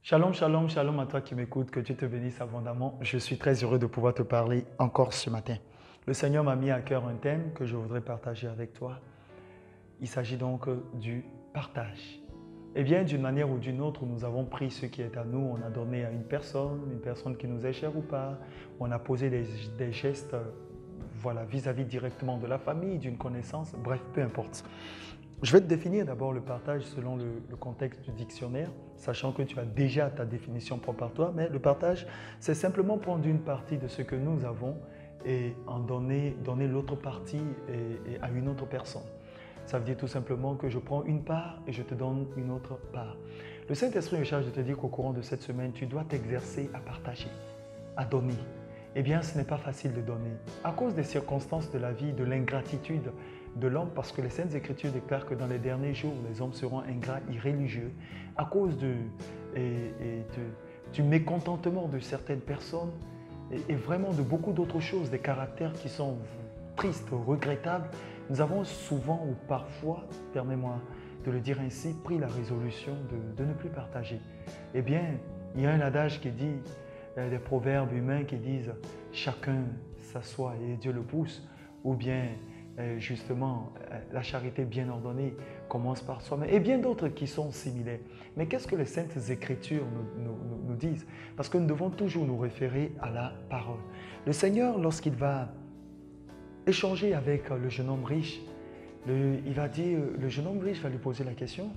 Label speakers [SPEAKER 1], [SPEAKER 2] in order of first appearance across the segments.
[SPEAKER 1] Shalom, shalom, shalom à toi qui m'écoutes, que Dieu te bénisse abondamment. Je suis très heureux de pouvoir te parler encore ce matin. Le Seigneur m'a mis à cœur un thème que je voudrais partager avec toi. Il s'agit donc du partage. Eh bien, d'une manière ou d'une autre, nous avons pris ce qui est à nous, on a donné à une personne qui nous est chère ou pas, on a posé des gestes voilà, vis-à-vis directement de la famille, d'une connaissance, bref, peu importe. Je vais te définir d'abord le partage selon le contexte du dictionnaire, sachant que tu as déjà ta définition propre à toi, mais le partage, c'est simplement prendre une partie de ce que nous avons et en donner l'autre partie et à une autre personne. Ça veut dire tout simplement que je prends une part et je te donne une autre part. Le Saint-Esprit me charge de te dire qu'au courant de cette semaine, tu dois t'exercer à partager, à donner. Eh bien, ce n'est pas facile de donner. À cause des circonstances de la vie, de l'ingratitude de l'homme, parce que les Saintes Écritures déclarent que dans les derniers jours, les hommes seront ingrats, irréligieux, à cause du mécontentement de certaines personnes et vraiment de beaucoup d'autres choses, des caractères qui sont tristes, regrettables. Nous avons souvent ou parfois, permets-moi de le dire ainsi, pris la résolution de ne plus partager. Eh bien, il y a un adage qui dit, des proverbes humains qui disent « chacun s'assoit et Dieu le pousse » ou bien justement la charité bien ordonnée commence par soi-même et bien d'autres qui sont similaires. Mais qu'est-ce que les Saintes Écritures nous disent? Parce que nous devons toujours nous référer à la parole. Le Seigneur, lorsqu'il va échanger avec le jeune homme riche, il va dire, le jeune homme riche va lui poser la question,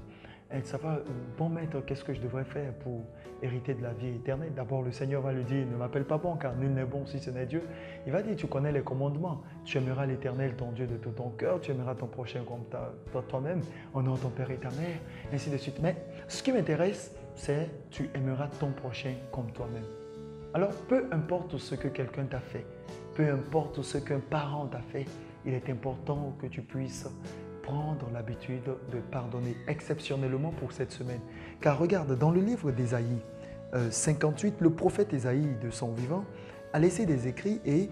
[SPEAKER 1] ça va, bon maître, qu'est-ce que je devrais faire pour hériter de la vie éternelle? D'abord, le Seigneur va lui dire, ne m'appelle pas bon, car nul n'est bon si ce n'est Dieu. Il va dire, tu connais les commandements. Tu aimeras l'Éternel, ton Dieu, de tout ton cœur. Tu aimeras ton prochain comme toi-même, honore ton père et ta mère, ainsi de suite. Mais ce qui m'intéresse, c'est tu aimeras ton prochain comme toi-même. Alors, peu importe ce que quelqu'un t'a fait, peu importe ce qu'un parent t'a fait, il est important que tu puisses prendre l'habitude de pardonner exceptionnellement pour cette semaine. Car regarde, dans le livre d'Ésaïe 58, le prophète Ésaïe de son vivant a laissé des écrits et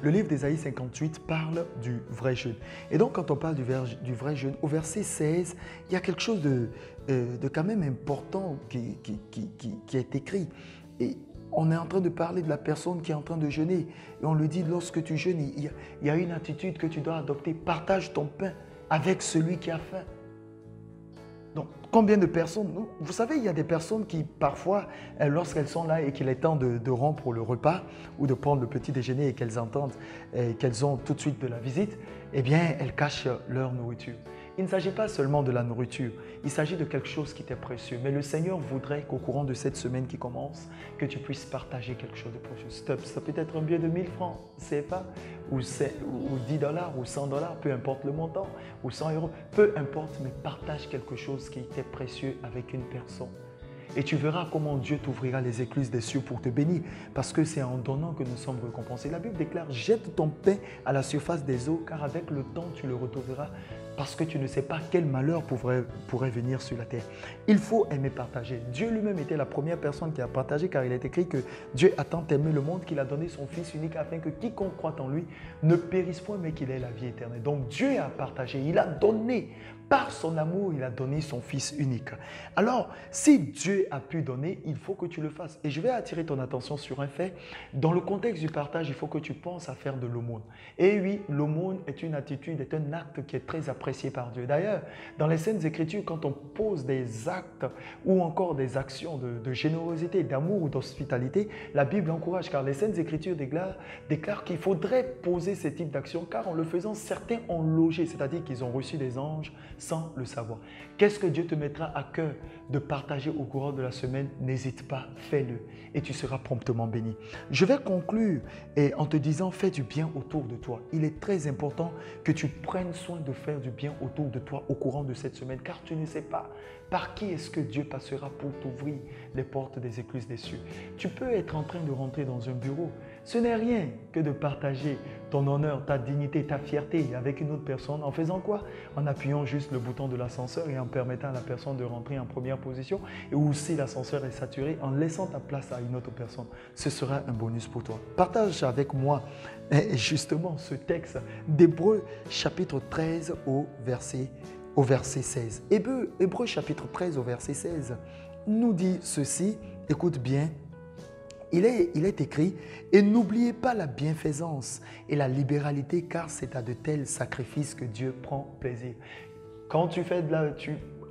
[SPEAKER 1] le livre d'Ésaïe 58 parle du vrai jeûne. Et donc quand on parle du vrai jeûne, au verset 16, il y a quelque chose de quand même important qui est écrit. Et on est en train de parler de la personne qui est en train de jeûner. Et on lui dit, lorsque tu jeûnes, il y a une attitude que tu dois adopter. Partage ton pain avec celui qui a faim. Donc, combien de personnes, vous savez, il y a des personnes qui, parfois, lorsqu'elles sont là et qu'il est temps de rompre le repas ou de prendre le petit déjeuner et qu'elles entendent qu'elles ont tout de suite de la visite, eh bien, elles cachent leur nourriture. Il ne s'agit pas seulement de la nourriture, il s'agit de quelque chose qui t'est précieux. Mais le Seigneur voudrait qu'au courant de cette semaine qui commence, que tu puisses partager quelque chose de précieux. Ça peut être un billet de 1000 francs CFA, ou 10 dollars, ou 100 dollars, peu importe le montant, ou 100 euros, peu importe, mais partage quelque chose qui t'est précieux avec une personne. Et tu verras comment Dieu t'ouvrira les écluses des cieux pour te bénir. Parce que c'est en donnant que nous sommes récompensés. La Bible déclare, jette ton pain à la surface des eaux, car avec le temps, tu le retrouveras. Parce que tu ne sais pas quel malheur pourrait venir sur la terre. Il faut aimer partager. Dieu lui-même était la première personne qui a partagé, car il est écrit que Dieu a tant aimé le monde qu'il a donné son Fils unique afin que quiconque croit en lui ne périsse point, mais qu'il ait la vie éternelle. Donc Dieu a partagé, il a donné. Par son amour, il a donné son Fils unique. Alors, si Dieu a pu donner, il faut que tu le fasses. Et je vais attirer ton attention sur un fait. Dans le contexte du partage, il faut que tu penses à faire de l'aumône. Et oui, l'aumône est une attitude, est un acte qui est très apprécié par Dieu. D'ailleurs, dans les Saintes Écritures, quand on pose des actes ou encore des actions de générosité, d'amour ou d'hospitalité, la Bible encourage, car les Saintes Écritures déclarent qu'il faudrait poser ce type d'action, car en le faisant, certains ont logé, c'est-à-dire qu'ils ont reçu des anges sans le savoir. Qu'est-ce que Dieu te mettra à cœur de partager au courant de la semaine? N'hésite pas, fais-le et tu seras promptement béni. Je vais conclure en te disant, fais du bien autour de toi. Il est très important que tu prennes soin de faire du bien autour de toi au courant de cette semaine, car tu ne sais pas par qui est-ce que Dieu passera pour t'ouvrir les portes des écluses des cieux. Tu peux être en train de rentrer dans un bureau. Ce n'est rien que de partager ton honneur, ta dignité, ta fierté avec une autre personne. En faisant quoi? En appuyant juste le bouton de l'ascenseur et en permettant à la personne de rentrer en première position. Et ou si l'ascenseur est saturé, en laissant ta place à une autre personne. Ce sera un bonus pour toi. Partage avec moi justement ce texte d'Hébreux chapitre 13 au verset 16. Hébreux chapitre 13 au verset 16 nous dit ceci, écoute bien, il est écrit, et n'oubliez pas la bienfaisance et la libéralité, car c'est à de tels sacrifices que Dieu prend plaisir. Quand tu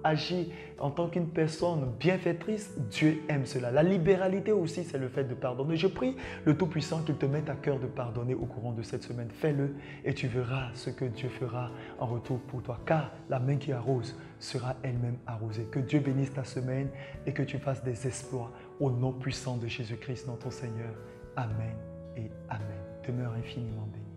[SPEAKER 1] agis en tant qu'une personne bienfaitrice, Dieu aime cela. La libéralité aussi, c'est le fait de pardonner. Je prie le Tout-Puissant qu'il te mette à cœur de pardonner au courant de cette semaine. Fais-le et tu verras ce que Dieu fera en retour pour toi. Car la main qui arrose sera elle-même arrosée. Que Dieu bénisse ta semaine et que tu fasses des exploits au nom puissant de Jésus-Christ, notre Seigneur. Amen et Amen. Demeure infiniment béni.